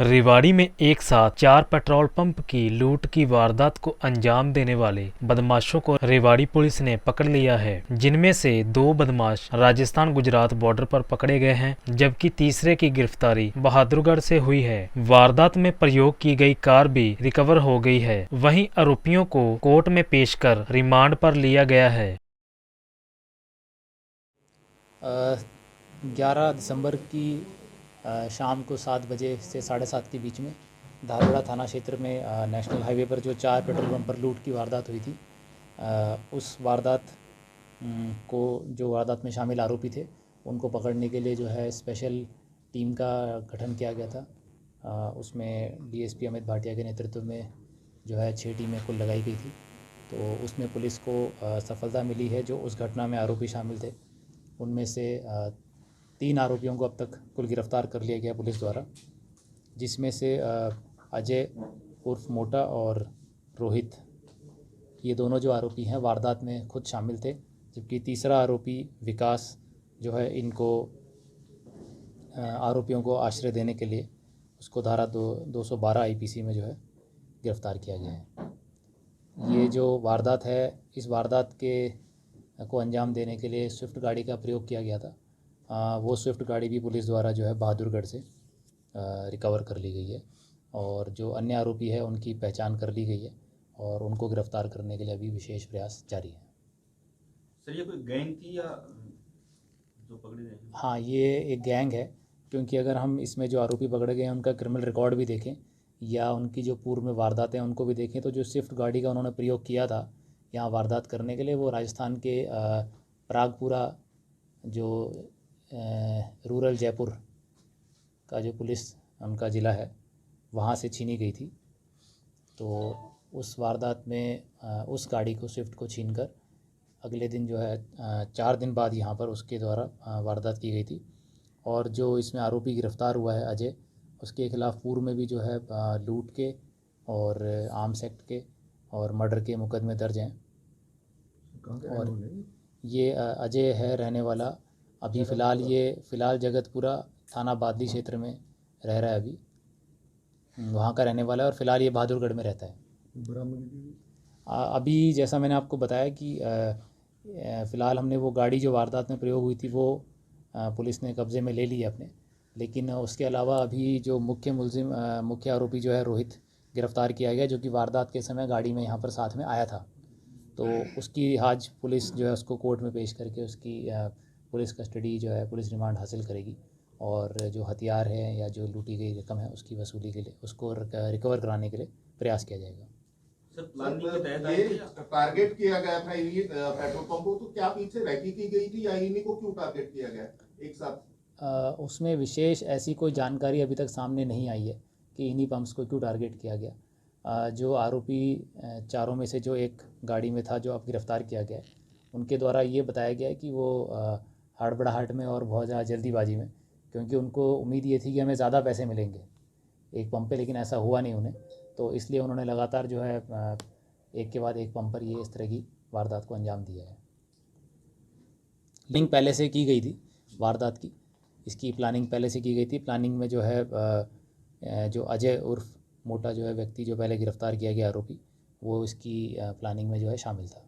रेवाड़ी में एक साथ 4 पेट्रोल पंप की लूट की वारदात को अंजाम देने वाले बदमाशों को रेवाड़ी पुलिस ने पकड़ लिया है, जिनमें से 2 बदमाश राजस्थान गुजरात बॉर्डर पर पकड़े गए हैं, जबकि तीसरे की गिरफ्तारी बहादुरगढ़ से हुई है। वारदात में प्रयोग की गई कार भी रिकवर हो गई है। वहीं आरोपियों को कोर्ट में पेश कर रिमांड पर लिया गया है। 11 दिसंबर की शाम को 7 बजे से 7:30 के बीच में धारवाड़ा थाना क्षेत्र में नेशनल हाईवे पर जो 4 पेट्रोल पंप पर लूट की वारदात हुई थी, उस वारदात को जो वारदात में शामिल आरोपी थे उनको पकड़ने के लिए जो है स्पेशल टीम का गठन किया गया था। उसमें डीएसपी अमित भाटिया के नेतृत्व में जो है 6 टीमें कुल लगाई गई थी। तो उसमें पुलिस को सफलता मिली है। जो उस घटना में आरोपी शामिल थे उनमें से 3 आरोपियों को अब तक कुल गिरफ्तार कर लिया गया पुलिस द्वारा, जिसमें से अजय उर्फ मोटा और रोहित, ये दोनों जो आरोपी हैं वारदात में खुद शामिल थे। जबकि तीसरा आरोपी विकास जो है इनको आरोपियों को आश्रय देने के लिए उसको धारा 212 आईपीसी में जो है गिरफ्तार किया गया है। ये जो वारदात है, इस वारदात को अंजाम देने के लिए स्विफ्ट गाड़ी का प्रयोग किया गया था। वो स्विफ्ट गाड़ी भी पुलिस द्वारा जो है बहादुरगढ़ से रिकवर कर ली गई है और जो अन्य आरोपी है उनकी पहचान कर ली गई है और उनको गिरफ्तार करने के लिए अभी विशेष प्रयास जारी है। सर, ये कोई गैंग थी या जो पकड़े गए हैं? हाँ, ये एक गैंग है, क्योंकि अगर हम इसमें जो आरोपी पकड़े गए हैं उनका क्रिमिनल रिकॉर्ड भी देखें या उनकी जो पूर्व में वारदातें हैं उनको भी देखें, तो जो स्विफ्ट गाड़ी का उन्होंने प्रयोग किया था यहाँ वारदात करने के लिए, वो राजस्थान के प्रागपुरा जो रूरल जयपुर का जो पुलिस उनका ज़िला है वहाँ से छीनी गई थी। तो उस वारदात में उस गाड़ी को स्विफ्ट को छीनकर अगले दिन जो है 4 दिन बाद यहाँ पर उसके द्वारा वारदात की गई थी। और जो इसमें आरोपी गिरफ्तार हुआ है अजय, उसके खिलाफ़ पूर्व में भी जो है लूट के और आर्म्स एक्ट के और मर्डर के मुकदमे दर्ज हैं। और ये अजय है रहने वाला, अभी फ़िलहाल जगतपुरा थाना बादली क्षेत्र में रह रहा है, अभी वहाँ का रहने वाला है और फ़िलहाल ये बहादुरगढ़ में रहता है। अभी जैसा मैंने आपको बताया कि फ़िलहाल हमने वो गाड़ी जो वारदात में प्रयोग हुई थी वो पुलिस ने कब्ज़े में ले ली है अपने, लेकिन उसके अलावा अभी जो मुख्य आरोपी जो है रोहित गिरफ़्तार किया गया, जो कि वारदात के समय गाड़ी में यहाँ पर साथ में आया था। तो उसकी आज पुलिस जो है उसको कोर्ट में पेश करके उसकी पुलिस कस्टडी जो है पुलिस रिमांड हासिल करेगी और जो हथियार है या जो लूटी गई रकम है उसकी वसूली के लिए उसको रिकवर कराने के लिए प्रयास किया जाएगा। सर, प्लानिंग के तहत ये टारगेट किया गया था इन्हीं पेट्रोल पंपों, तो क्या पीछे रैकी की गई थी या इन्हीं को क्यों टारगेट किया गया एक साथ? उसमें विशेष ऐसी कोई जानकारी अभी तक सामने नहीं आई है कि इन्हीं पंप्स को क्यों टारगेट किया गया। जो आरोपी चारों में से जो एक गाड़ी में था जो अब गिरफ़्तार किया गया है, उनके द्वारा ये बताया गया है कि वो हड़बड़ाहट में और बहुत ज़्यादा जल्दीबाजी में, क्योंकि उनको उम्मीद ये थी कि हमें ज़्यादा पैसे मिलेंगे एक पंप पे, लेकिन ऐसा हुआ नहीं उन्हें, तो इसलिए उन्होंने लगातार जो है एक के बाद एक पंप पर ये इस तरह की वारदात को अंजाम दिया है। लिंक पहले से की गई थी वारदात की, इसकी प्लानिंग पहले से की गई थी। प्लानिंग में जो है जो अजय उर्फ मोटा जो है व्यक्ति जो पहले गिरफ़्तार किया गया आरोपी, वो इसकी प्लानिंग में जो है शामिल था।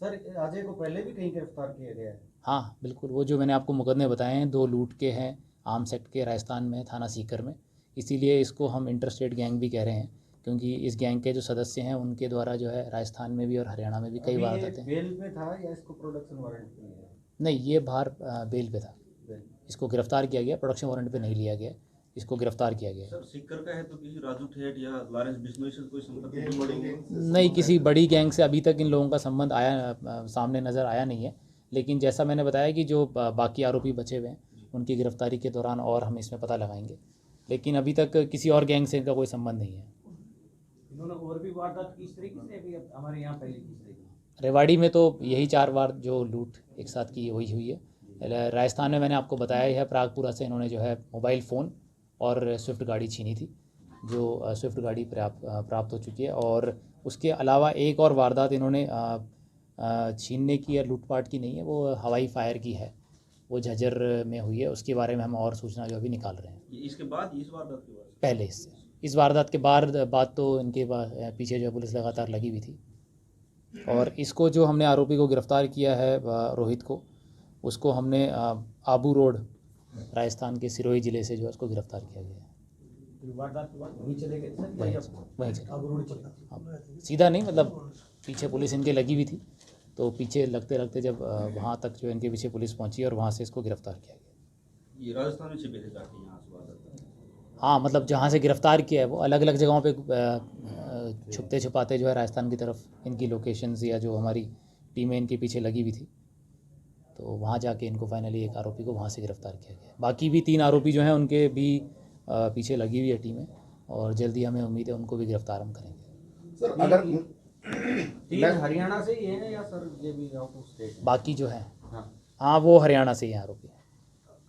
सर, अजय को पहले भी कहीं गिरफ्तार किया गया है? हाँ बिल्कुल, वो जो मैंने आपको मुकदमे बताए हैं 2 लूट के हैं आर्म्स एक्ट के राजस्थान में थाना सीकर में, इसीलिए इसको हम इंटरस्टेट गैंग भी कह रहे हैं, क्योंकि इस गैंग के जो सदस्य हैं उनके द्वारा जो है राजस्थान में भी और हरियाणा में भी कई बार आते हैं। बेल पे था या इसको प्रोडक्शन वारंट पे लिया? नहीं, ये बाहर बेल पे था। इसको गिरफ़्तार किया गया, प्रोडक्शन वारंट पे नहीं लिया गया, इसको गिरफ़्तार किया गया। सर, सीकर का है तो किसी राजू ठेठ या लॉरेंस बिश्नोई से कोई संपर्क नहीं, किसी बड़ी गैंग से अभी तक इन लोगों का संबंध सामने नज़र आया नहीं है, लेकिन जैसा मैंने बताया कि जो बाकी आरोपी बचे हुए हैं उनकी गिरफ्तारी के दौरान और हम इसमें पता लगाएंगे, लेकिन अभी तक किसी और गैंग से इनका कोई संबंध नहीं है। इन्होंने और भी वारदात की इस तरीके से अभी हमारे यहाँ पहले की तरीके? रेवाड़ी में तो यही 4 बार जो लूट एक साथ की हुई है। राजस्थान में मैंने आपको बताया है, प्रागपुरा से इन्होंने जो है मोबाइल फ़ोन और स्विफ्ट गाड़ी छीनी थी, जो स्विफ्ट गाड़ी प्राप्त हो चुकी है। और उसके अलावा एक और वारदात इन्होंने छीनने की या लूटपाट की नहीं है, वो हवाई फायर की है। वो झज्जर में हुई है। उसके बारे में हम और सूचना जो अभी निकाल रहे हैं। ये इसके बाद इस वारदात के बाद पहले इससे इस वारदात के बाद तो इनके पीछे जो है पुलिस लगातार लगी हुई थी। और इसको जो हमने आरोपी को गिरफ़्तार किया है रोहित को, उसको हमने आबू रोड राजस्थान के सिरोही ज़िले से जो है उसको गिरफ़्तार किया गया है। वारदात के बाद वहीं चले गए सर वहीं या वहीं चले। अब रोड चला? हाँ, सीधा नहीं, मतलब पीछे पुलिस इनके लगी हुई थी, तो पीछे लगते लगते जब वहाँ तक जो इनके पीछे पुलिस पहुँची और वहाँ से इसको गिरफ़्तार किया गया। ये राजस्थान में छिपे थे जाके यहाँ से वारदात। हाँ, मतलब जहाँ से गिरफ़्तार किया है वो अलग अलग जगहों पे छुपते छुपाते जो है राजस्थान की तरफ इनकी लोकेशंस या जो हमारी टीमें इनके पीछे लगी हुई थी, तो वहाँ जाके इनको फाइनली एक आरोपी को वहाँ से गिरफ़्तार किया गया। बाकी भी 3 आरोपी जो हैं उनके भी पीछे लगी हुई है टीमें, और जल्दी हमें उम्मीद है उनको भी गिरफ़्तार हम करेंगे। सर अगर तीन हरियाणा से ही है या सर ये भी आउट ऑफ स्टेट? बाकी जो है हाँ, हाँ वो हरियाणा से ही हैं आरोपी।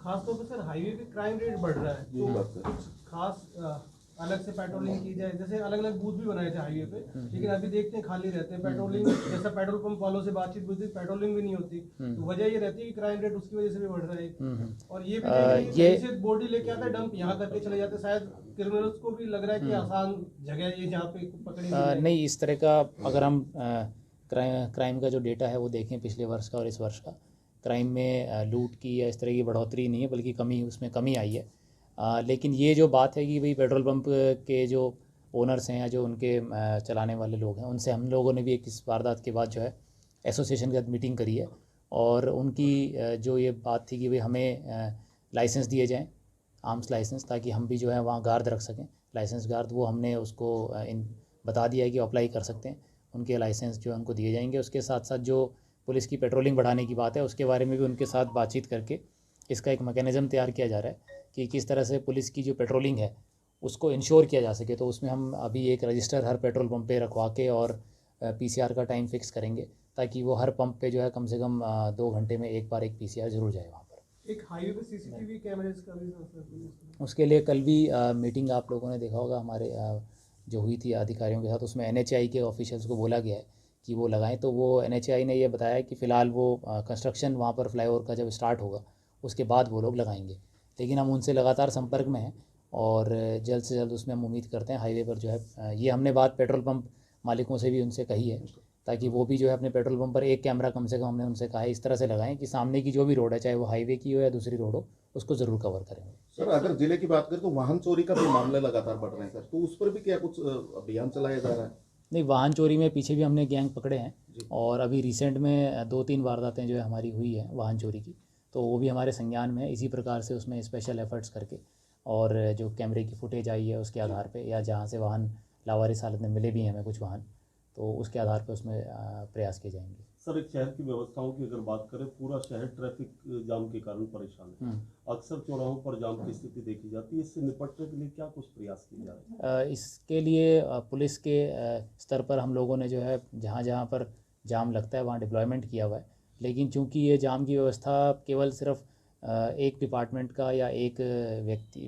खासतौर पर सर हाईवे पे क्राइम रेट बढ़ रहा है, तो कुछ खास अलग से पेट्रोलिंग की जाए। जैसे अलग अलग बूथ भी बनाए थे हाईवे पे, लेकिन अभी देखते हैं खाली रहते हैं। पेट्रोलिंग जैसा पेट्रोल पंप वालों से बातचीत होती है, पेट्रोलिंग भी नहीं होती, तो वजह ये रहती है कि क्राइम रेट उसकी वजह से भी बढ़ रहा है। और ये भी ये से बॉडी लेके आता है, डंप यहाँ करके चले जाते हैं। शायद क्रिमिनल्स को भी लग रहा है कि आसान जगह है ये जहाँ पे पकड़े नहीं, इस तरह का अगर हम क्राइम का जो डेटा है वो देखें पिछले वर्ष का और इस वर्ष का, क्राइम में लूट की या इस तरह की बढ़ोतरी नहीं है, बल्कि उसमें कमी आई है। लेकिन ये जो बात है कि भाई पेट्रोल पंप के जो ओनर्स हैं या जो उनके चलाने वाले लोग हैं, उनसे हम लोगों ने भी एक इस वारदात के बाद जो है एसोसिएशन के साथ मीटिंग करी है, और उनकी जो ये बात थी कि भाई हमें लाइसेंस दिए जाएं, आर्म्स लाइसेंस, ताकि हम भी जो है वहाँ गार्ड रख सकें, लाइसेंस गार्ड। वो हमने उसको बता दिया है कि अप्लाई कर सकते हैं, उनके लाइसेंस जो है उनको दिए जाएंगे। उसके साथ साथ जो पुलिस की पेट्रोलिंग बढ़ाने की बात है, उसके बारे में भी उनके साथ बातचीत करके इसका एक मैकेनिज़्म तैयार किया जा रहा है कि किस तरह से पुलिस की जो पेट्रोलिंग है उसको इंश्योर किया जा सके। तो उसमें हम अभी एक रजिस्टर हर पेट्रोल पंप पे रखवा के और PCR का टाइम फिक्स करेंगे, ताकि वो हर पंप पे जो है कम से कम 2 घंटे में एक बार एक PCR ज़रूर जाए वहाँ पर। एक हाईवे पे CCTV कैमरेज का भी उसके लिए कल भी मीटिंग आप लोगों ने देखा होगा हमारे जो हुई थी अधिकारियों के साथ, उसमें NHAI के ऑफिशियल्स को बोला गया है कि वो लगाएं। तो वो NHAI ने ये बताया कि फ़िलहाल वो कंस्ट्रक्शन वहाँ पर फ्लाईओवर का जब स्टार्ट होगा उसके बाद वो लोग लगाएंगे, लेकिन हम उनसे लगातार संपर्क में हैं और जल्द से जल्द उसमें हम उम्मीद करते हैं हाईवे पर जो है, ये हमने बात पेट्रोल पंप मालिकों से भी उनसे कही है, ताकि वो भी जो है अपने पेट्रोल पंप पर एक कैमरा कम से कम हमने उनसे कहा है इस तरह से लगाएं कि सामने की जो भी रोड है, चाहे वो हाईवे की हो या दूसरी रोड हो, उसको ज़रूर कवर करेंगे। सर अगर जिले की बात करें तो वाहन चोरी का भी मामले लगातार बढ़ रहे हैं सर, तो उस पर भी क्या कुछ अभियान चलाया जा रहा है? नहीं, वाहन चोरी में पीछे भी हमने गैंग पकड़े हैं, और अभी रिसेंट में 2-3 वारदातें जो है हमारी हुई है वाहन चोरी की, तो वो भी हमारे संज्ञान में है। इसी प्रकार से उसमें स्पेशल एफर्ट्स करके और जो कैमरे की फुटेज आई है उसके आधार पे, या जहाँ से वाहन लावारिस हालत में मिले भी हैं हमें कुछ वाहन, तो उसके आधार पे उसमें प्रयास किए जाएंगे। सर एक शहर की व्यवस्थाओं की अगर बात करें, पूरा शहर ट्रैफिक जाम के कारण परेशान है। अक्सर चौराहों पर जाम की स्थिति देखी जाती है, इससे निपटने के लिए क्या कुछ प्रयास किए जा रहे हैं? इसके लिए पुलिस के स्तर पर हम लोगों ने जो है जहाँ जहाँ पर जाम लगता है वहाँ डिप्लॉयमेंट किया हुआ है, लेकिन चूंकि ये जाम की व्यवस्था केवल सिर्फ एक डिपार्टमेंट का या एक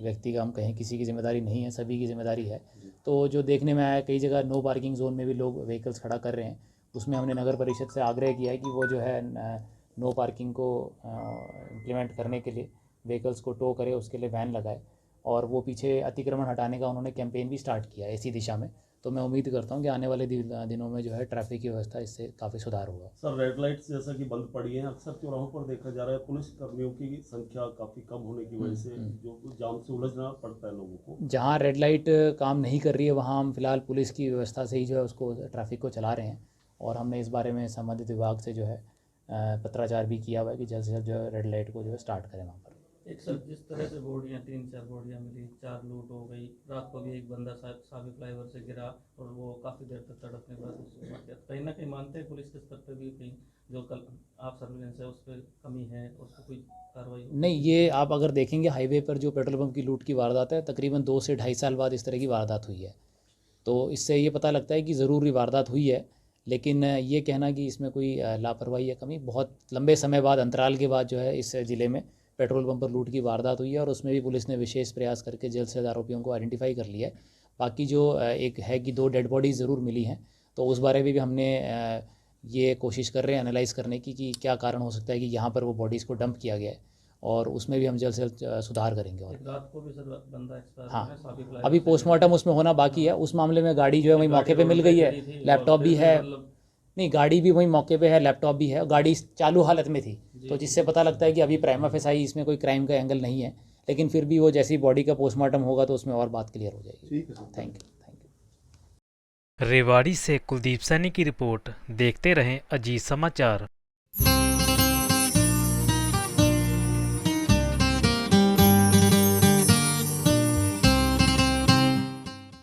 व्यक्ति का हम कहें किसी की जिम्मेदारी नहीं है, सभी की जिम्मेदारी है। तो जो देखने में आया कई जगह नो पार्किंग जोन में भी लोग व्हीकल्स खड़ा कर रहे हैं, उसमें हमने नगर परिषद से आग्रह किया है कि वो जो है नो पार्किंग को इम्प्लीमेंट करने के लिए व्हीकल्स को टो करे, उसके लिए वैन लगाए, और वो पीछे अतिक्रमण हटाने का उन्होंने कैंपेन भी स्टार्ट किया है इसी दिशा में। तो मैं उम्मीद करता हूँ कि आने वाले दिनों में जो है ट्रैफिक की व्यवस्था इससे काफ़ी सुधार होगा। सर रेड लाइट्स जैसा कि बंद पड़ी हैं, अक्सर चौराहों पर देखा जा रहा है पुलिस कर्मियों की संख्या काफ़ी कम होने की वजह से जो जाम से उलझना पड़ता है लोगों को। जहाँ रेड लाइट काम नहीं कर रही है वहाँ हम फिलहाल पुलिस की व्यवस्था से ही जो है उसको ट्रैफिक को चला रहे हैं, और हमने इस बारे में संबंधित विभाग से जो है पत्राचार भी किया हुआ है कि जल्द से जल्द जो है रेड लाइट को जो है स्टार्ट करें वहाँ पर। एक सर जिस तरह से बोडियाँ 3-4 बोडियाँ मिली, 4 लूट हो गई, रात को भी एक बंदा साबी फ्लाईओवर से गिरा और वो काफ़ी देर तक तड़पने के बाद उसको मार दिया। कहीं ना कहीं मानते हैं पुलिस के स्तर पर भी कहीं जो कल आप सर्विलेंस है उस पर कमी है, उस पर कोई कार्रवाई नहीं, ये आप अगर देखेंगे हाईवे पर जो पेट्रोल पंप की लूट की वारदात है, तकरीबन 2 से 2.5 साल बाद इस तरह की वारदात हुई है। तो इससे ये पता लगता है कि ज़रूर ये वारदात हुई है, लेकिन ये कहना कि इसमें कोई लापरवाही या कमी, बहुत लंबे समय बाद अंतराल के बाद जो है इस ज़िले में पेट्रोल पंप पर लूट की वारदात हुई है, और उसमें भी पुलिस ने विशेष प्रयास करके जल्द से जल्द आरोपियों को आइडेंटिफाई कर लिया है। बाकी जो एक है कि 2 डेड बॉडीज़ ज़रूर मिली हैं, तो उस बारे में भी हमने ये कोशिश कर रहे हैं एनालाइज़ करने की कि क्या कारण हो सकता है कि यहाँ पर वो बॉडीज़ को डंप किया गया है, और उसमें भी हम जल्द से जल्द सुधार करेंगे। और एक रात को भी सर बंदा एक्सपायर हाँ, हुआ है, साबिक लाइफ अभी से पोस्टमार्टम उसमें होना बाकी है। उस मामले में गाड़ी जो है वही गाड़ी मौके पे रोड मिल पे गई है, खड़ी थी और लैपटॉप भी फिर है। मतलब नहीं, गाड़ी भी वही मौके पे है, लैपटॉप भी है, गाड़ी चालू हालत में थी, तो जिससे पता लगता है कि अभी प्राइमा फेसाई इसमें कोई क्राइम का एंगल नहीं है, लेकिन फिर भी वो जैसी बॉडी का पोस्टमार्टम होगा तो उसमें और बात क्लियर हो जाएगी। ठीक है सर। Thank you. रेवाड़ी से कुलदीप सैनी की रिपोर्ट। देखते रहें अजीत समाचार।